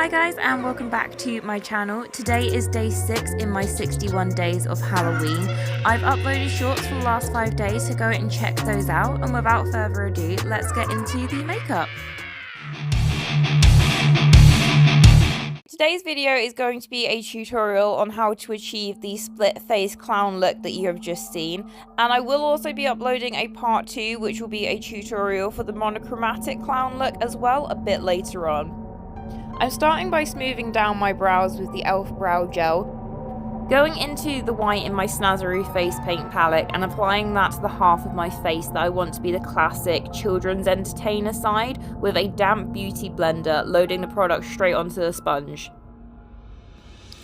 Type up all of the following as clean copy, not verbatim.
Hi guys, and welcome back to my channel. Today is day 6 in my 61 days of Halloween. I've uploaded shorts for the last 5 days, so go and check those out. And without further ado, let's get into the makeup. Today's video is going to be a tutorial on how to achieve the split face clown look that you have just seen, and I will also be uploading a part 2 which will be a tutorial for the monochromatic clown look as well a bit later on. I'm starting by smoothing down my brows with the E.L.F brow gel, going into the white in my Snazaroo face paint palette and applying that to the half of my face that I want to be the classic children's entertainer side with a damp beauty blender, loading the product straight onto the sponge.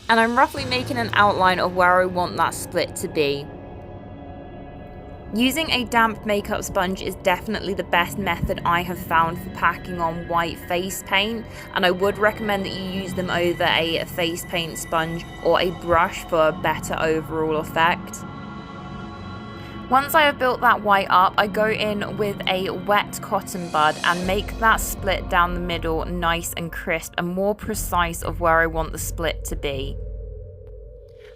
And I'm roughly making an outline of where I want that split to be. Using a damp makeup sponge is definitely the best method I have found for packing on white face paint, and I would recommend that you use them over a face paint sponge or a brush for a better overall effect. Once I have built that white up, I go in with a wet cotton bud and make that split down the middle nice and crisp and more precise of where I want the split to be.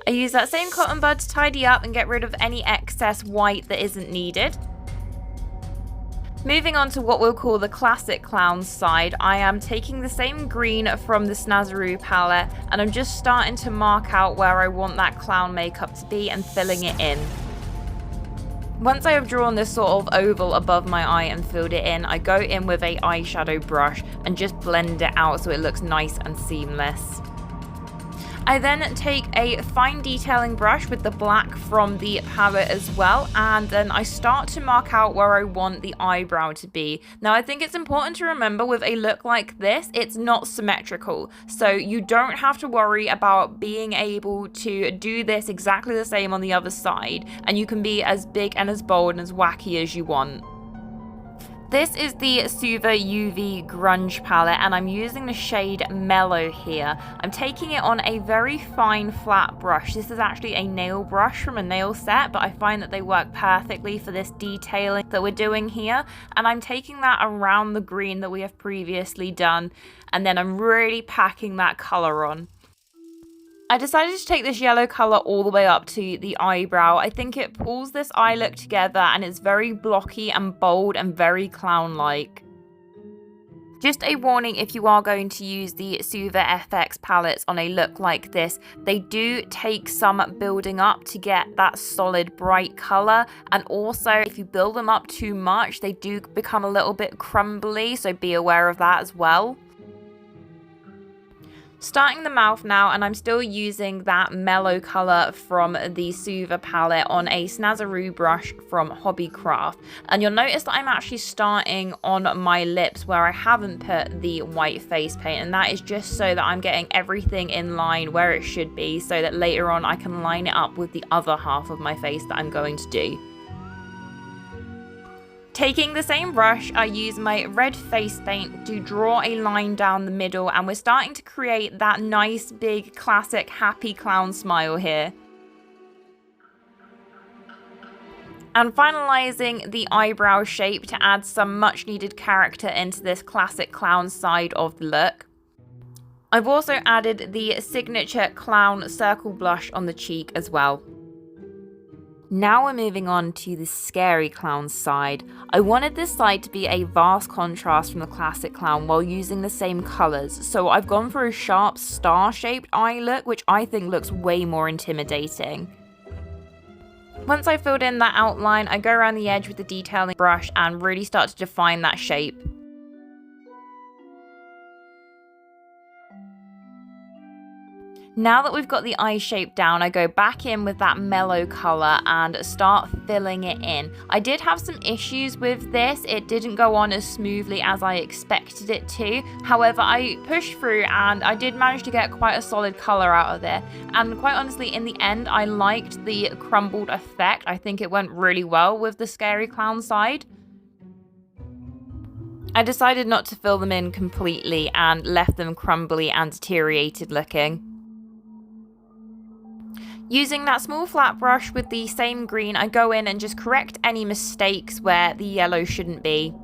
I use that same cotton bud to tidy up and get rid of any excess white that isn't needed. Moving on to what we'll call the classic clown side, I am taking the same green from the Snazaroo palette and I'm just starting to mark out where I want that clown makeup to be and filling it in. Once I have drawn this sort of oval above my eye and filled it in, I go in with a eyeshadow brush and just blend it out so it looks nice and seamless. I then take a fine detailing brush with the black from the palette as well, and then I start to mark out where I want the eyebrow to be. Now I think it's important to remember with a look like this, it's not symmetrical, so you don't have to worry about being able to do this exactly the same on the other side, and you can be as big and as bold and as wacky as you want. This is the Suva UV Grunge palette and I'm using the shade Mellow here. I'm taking it on a very fine flat brush. This is actually a nail brush from a nail set, but I find that they work perfectly for this detailing that we're doing here. And I'm taking that around the green that we have previously done, and then I'm really packing that colour on. I decided to take this yellow colour all the way up to the eyebrow. I think it pulls this eye look together and it's very blocky and bold and very clown-like. Just a warning, if you are going to use the Suva FX palettes on a look like this, they do take some building up to get that solid bright colour, and also if you build them up too much, they do become a little bit crumbly, so be aware of that as well. Starting the mouth now, and I'm still using that mellow colour from the Suva palette on a Snazaroo brush from Hobbycraft. And you'll notice that I'm actually starting on my lips where I haven't put the white face paint, and that is just so that I'm getting everything in line where it should be, so that later on I can line it up with the other half of my face that I'm going to do. Taking the same brush, I use my red face paint to draw a line down the middle, and we're starting to create that nice big classic happy clown smile here. And finalising the eyebrow shape to add some much needed character into this classic clown side of the look. I've also added the signature clown circle blush on the cheek as well. Now we're moving on to the scary clown side. I wanted this side to be a vast contrast from the classic clown while using the same colours, so I've gone for a sharp star-shaped eye look, which I think looks way more intimidating. Once I filled in that outline, I go around the edge with the detailing brush and really start to define that shape. Now that we've got the eye shape down, I go back in with that mellow colour and start filling it in. I did have some issues with this. It didn't go on as smoothly as I expected it to. However, I pushed through and I did manage to get quite a solid colour out of it. And quite honestly, in the end, I liked the crumbled effect. I think it went really well with the scary clown side. I decided not to fill them in completely and left them crumbly and deteriorated looking. Using that small flat brush with the same green, I go in and just correct any mistakes where the yellow shouldn't be.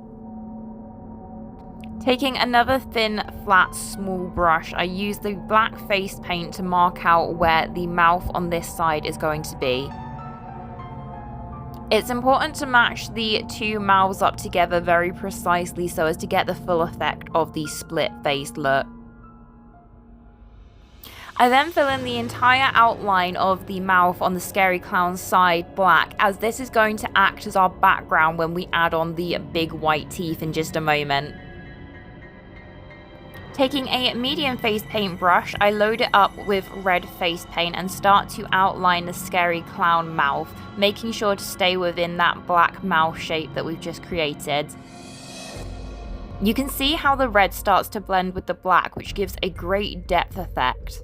Taking another thin, flat, small brush, I use the black face paint to mark out where the mouth on this side is going to be. It's important to match the two mouths up together very precisely so as to get the full effect of the split face look. I then fill in the entire outline of the mouth on the scary clown's side black, as this is going to act as our background when we add on the big white teeth in just a moment. Taking a medium face paint brush, I load it up with red face paint and start to outline the scary clown mouth, making sure to stay within that black mouth shape that we've just created. You can see how the red starts to blend with the black, which gives a great depth effect.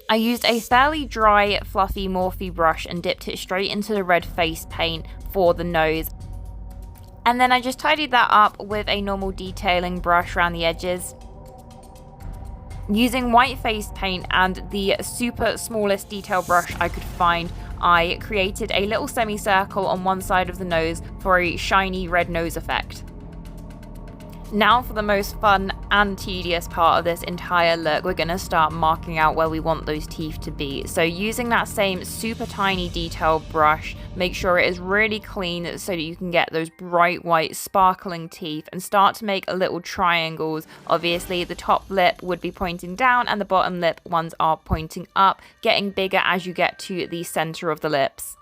I used a fairly dry, fluffy Morphe brush and dipped it straight into the red face paint for the nose. And then I just tidied that up with a normal detailing brush around the edges. Using white face paint and the super smallest detail brush I could find, I created a little semicircle on one side of the nose for a shiny red nose effect. Now for the most fun and tedious part of this entire look, we're going to start marking out where we want those teeth to be. So using that same super tiny detail brush, make sure it is really clean so that you can get those bright white sparkling teeth and start to make little triangles. Obviously the top lip would be pointing down and the bottom lip ones are pointing up, getting bigger as you get to the center of the lips.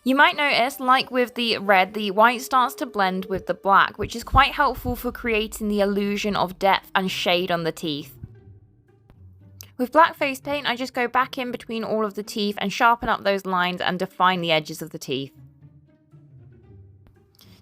You might notice, like with the red, the white starts to blend with the black, which is quite helpful for creating the illusion of depth and shade on the teeth. With black face paint, I just go back in between all of the teeth and sharpen up those lines and define the edges of the teeth.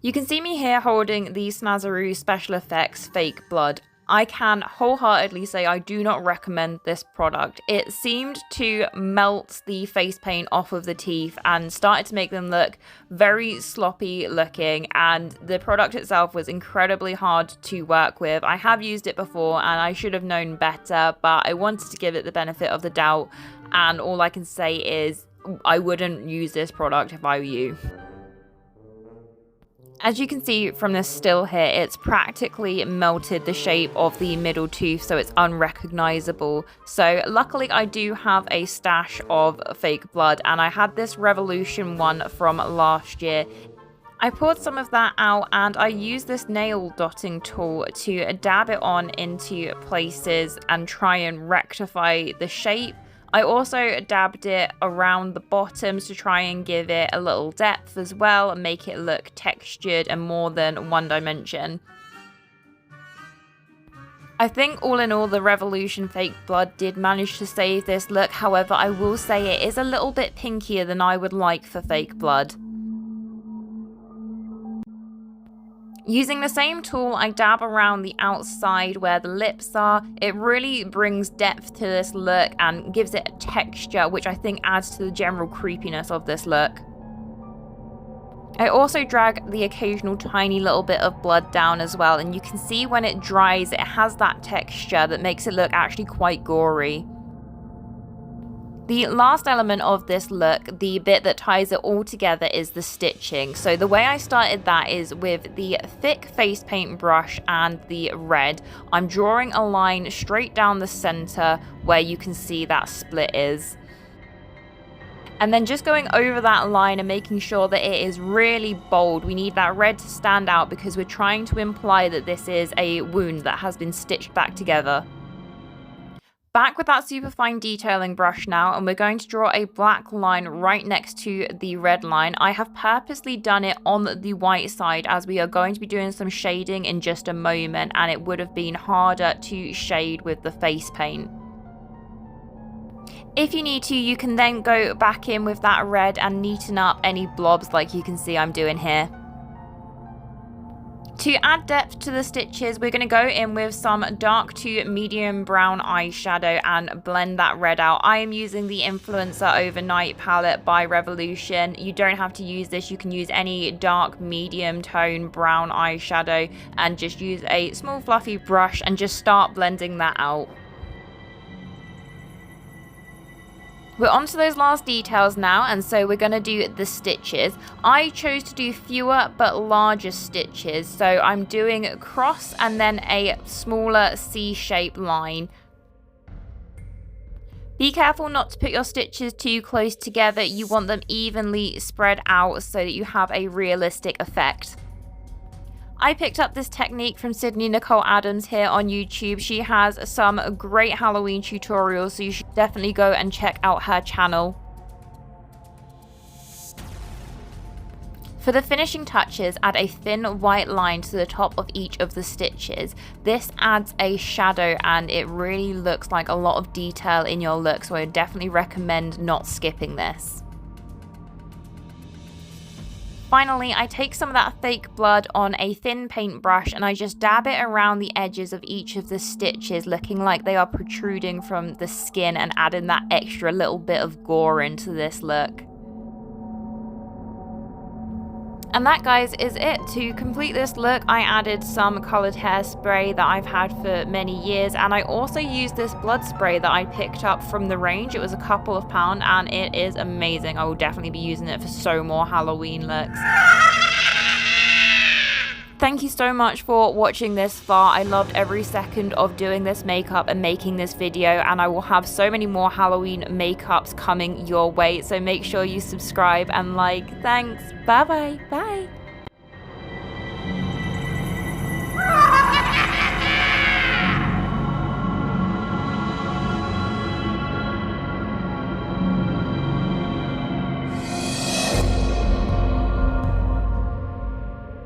You can see me here holding the Snazaroo Special Effects Fake Blood. I can wholeheartedly say I do not recommend this product. It seemed to melt the face paint off of the teeth and started to make them look very sloppy looking, and the product itself was incredibly hard to work with. I have used it before and I should have known better, but I wanted to give it the benefit of the doubt, and all I can say is I wouldn't use this product if I were you. As you can see from this still here, it's practically melted the shape of the middle tooth, so it's unrecognizable. So luckily I do have a stash of fake blood, and I had this Revolution one from last year. I poured some of that out and I used this nail dotting tool to dab it on into places and try and rectify the shape. I also dabbed it around the bottoms to try and give it a little depth as well and make it look textured and more than one dimension. I think all in all the Revolution Fake Blood did manage to save this look, however I will say it is a little bit pinkier than I would like for Fake Blood. Using the same tool, I dab around the outside where the lips are. It really brings depth to this look and gives it a texture, which I think adds to the general creepiness of this look. I also drag the occasional tiny little bit of blood down as well, and you can see when it dries, it has that texture that makes it look actually quite gory. The last element of this look, the bit that ties it all together, is the stitching. So the way I started that is with the thick face paint brush and the red. I'm drawing a line straight down the center where you can see that split is. And then just going over that line and making sure that it is really bold. We need that red to stand out because we're trying to imply that this is a wound that has been stitched back together. Back with that super fine detailing brush now, and we're going to draw a black line right next to the red line. I have purposely done it on the white side as we are going to be doing some shading in just a moment, and it would have been harder to shade with the face paint. If you need to, you can then go back in with that red and neaten up any blobs like you can see I'm doing here. To add depth to the stitches, we're going to go in with some dark to medium brown eyeshadow and blend that red out. I am using the Influencer Overnight palette by Revolution. You don't have to use this. You can use any dark medium tone brown eyeshadow and just use a small fluffy brush and just start blending that out. We're on to those last details now, and so we're going to do the stitches. I chose to do fewer but larger stitches, so I'm doing cross and then a smaller C-shaped line. Be careful not to put your stitches too close together. You want them evenly spread out so that you have a realistic effect. I picked up this technique from Sydney Nicole Adams here on YouTube. She has some great Halloween tutorials, so you should definitely go and check out her channel. For the finishing touches, add a thin white line to the top of each of the stitches. This adds a shadow and it really looks like a lot of detail in your look, so I would definitely recommend not skipping this. Finally, I take some of that fake blood on a thin paintbrush and I just dab it around the edges of each of the stitches, looking like they are protruding from the skin and adding that extra little bit of gore into this look. And that, guys, is it. To complete this look, I added some coloured hairspray that I've had for many years, and I also used this blood spray that I picked up from the range. It was a couple of pounds and it is amazing. I will definitely be using it for so more Halloween looks. Thank you so much for watching this far. I loved every second of doing this makeup and making this video, and I will have so many more Halloween makeups coming your way, so make sure you subscribe and like. Thanks. Bye bye. Bye.